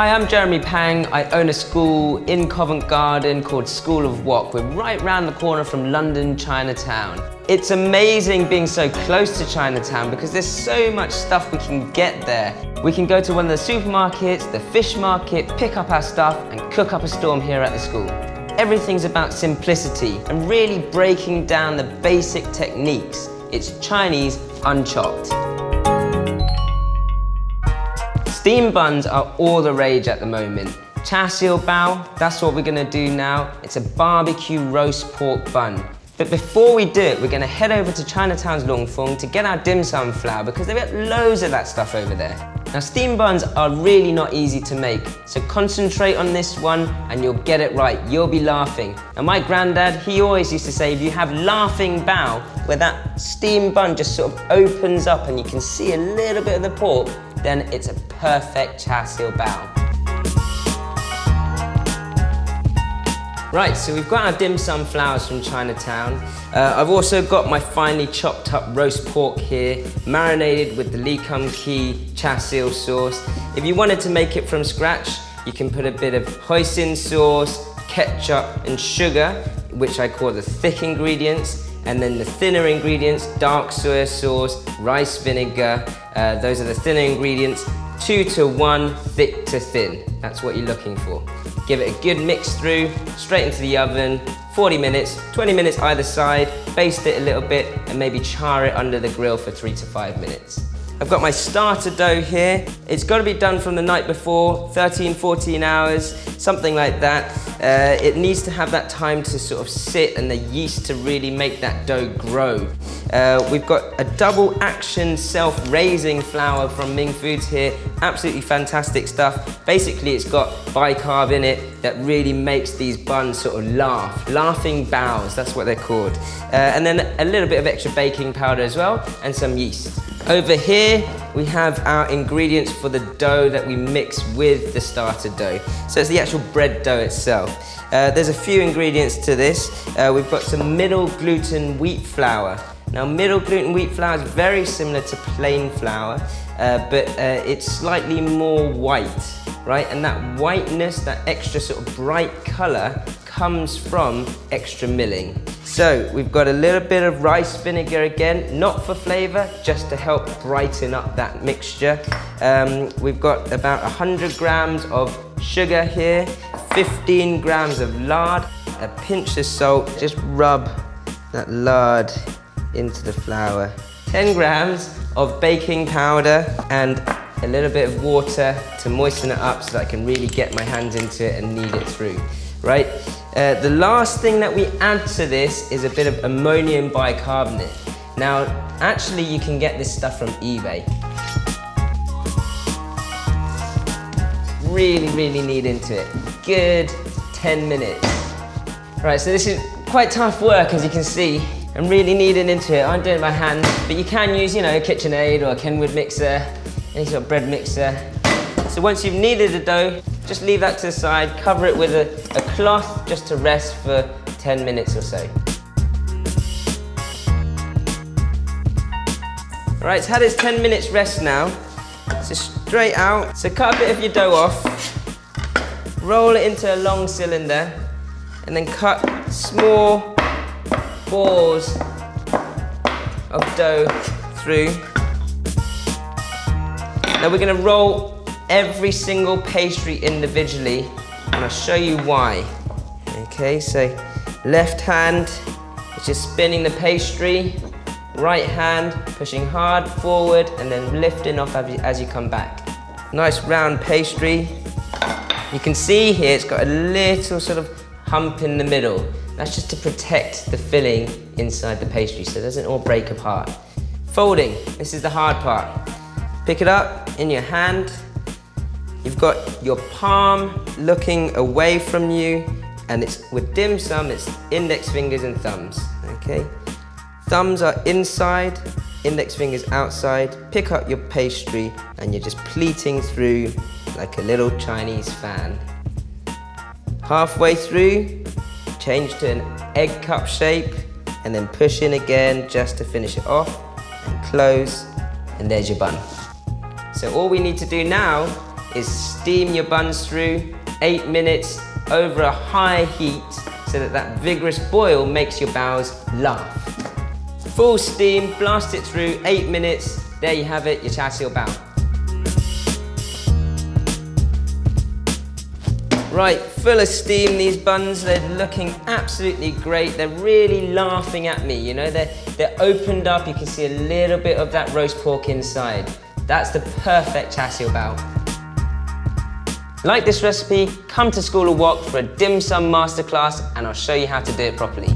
Hi, I'm Jeremy Pang. I own a school in Covent Garden called School of Wok. We're right round the corner from London, Chinatown. It's amazing being so close to Chinatown because there's so much stuff we can get there. We can go to one of the supermarkets, the fish market, pick up our stuff and cook up a storm here at the school. Everything's about simplicity and really breaking down the basic techniques. It's Chinese unchopped. Steamed buns are all the rage at the moment. Char Siu Bao, that's what we're gonna do now. It's a barbecue roast pork bun. But before we do it, we're gonna head over to Chinatown's Long Fong to get our dim sum flour because they've got loads of that stuff over there. Now, steamed buns are really not easy to make, so concentrate on this one and you'll get it right. You'll be laughing. And my granddad, he always used to say, if you have laughing bao, where that steamed bun just sort of opens up and you can see a little bit of the pork, then it's a perfect Char Siu Bao. Right, so we've got our dim sum flours from Chinatown. I've also got my finely chopped up roast pork here, marinated with the Lee Kum Kee Char Siu sauce. If you wanted to make it from scratch, you can put a bit of hoisin sauce, ketchup and sugar, which I call the thick ingredients, and then the thinner ingredients, dark soy sauce, rice vinegar, those are the thinner ingredients, 2 to 1, thick to thin. That's what you're looking for. Give it a good mix through, straight into the oven, 40 minutes, 20 minutes either side, baste it a little bit and maybe char it under the grill for 3 to 5 minutes. I've got my starter dough here. It's got to be done from the night before, 13, 14 hours, something like that. It needs to have that time to sort of sit and the yeast to really make that dough grow. We've got a double action self-raising flour from Ming Foods here. Absolutely fantastic stuff. Basically, it's got bicarb in it that really makes these buns sort of laugh. Laughing baos, that's what they're called. And then a little bit of extra baking powder as well and some yeast. Over here, we have our ingredients for the dough that we mix with the starter dough. So it's the actual bread dough itself. There's a few ingredients to this. We've got some middle gluten wheat flour. Now, middle gluten wheat flour is very similar to plain flour, but it's slightly more white, right? And that whiteness, that extra sort of bright color, comes from extra milling. So we've got a little bit of rice vinegar again, not for flavor, just to help brighten up that mixture. We've got about 100 grams of sugar here, 15 grams of lard, a pinch of salt, just rub that lard into the flour. 10 grams of baking powder and a little bit of water to moisten it up so that I can really get my hands into it and knead it through, right? The last thing that we add to this is a bit of ammonium bicarbonate. Now, actually you can get this stuff from eBay. Really knead into it. Good 10 minutes. Right, so this is quite tough work, as you can see. I'm really kneading into it. I'm doing it by hand, but you can use, you know, a KitchenAid or a Kenwood mixer, any sort of bread mixer. So once you've kneaded the dough, just leave that to the side, cover it with a cloth just to rest for 10 minutes or so. All right, it's had its 10 minutes rest now. So straight out. So cut a bit of your dough off, roll it into a long cylinder, and then cut small balls of dough through. Now we're gonna roll every single pastry individually, and I'll show you why. Okay, so left hand is just spinning the pastry, right hand pushing hard forward and then lifting off as you come back. Nice round pastry. You can see here it's got a little sort of hump in the middle. That's just to protect the filling inside the pastry so it doesn't all break apart. Folding, this is the hard part. Pick it up in your hand. You've got your palm looking away from you, and it's with dim sum, it's index fingers and thumbs, okay? Thumbs are inside, index fingers outside. Pick up your pastry and you're just pleating through like a little Chinese fan. Halfway through, change to an egg cup shape and then push in again just to finish it off and close, and there's your bun. So all we need to do now is steam your buns through 8 minutes over a high heat so that that vigorous boil makes your baos laugh. Full steam, blast it through 8 minutes. There you have it, your Char Siu Bao. Right, full of steam, these buns, they're looking absolutely great. They're really laughing at me, you know, they're opened up, you can see a little bit of that roast pork inside. That's the perfect Char Siu Bao. Like this recipe, come to School of Wok for a dim sum masterclass and I'll show you how to do it properly.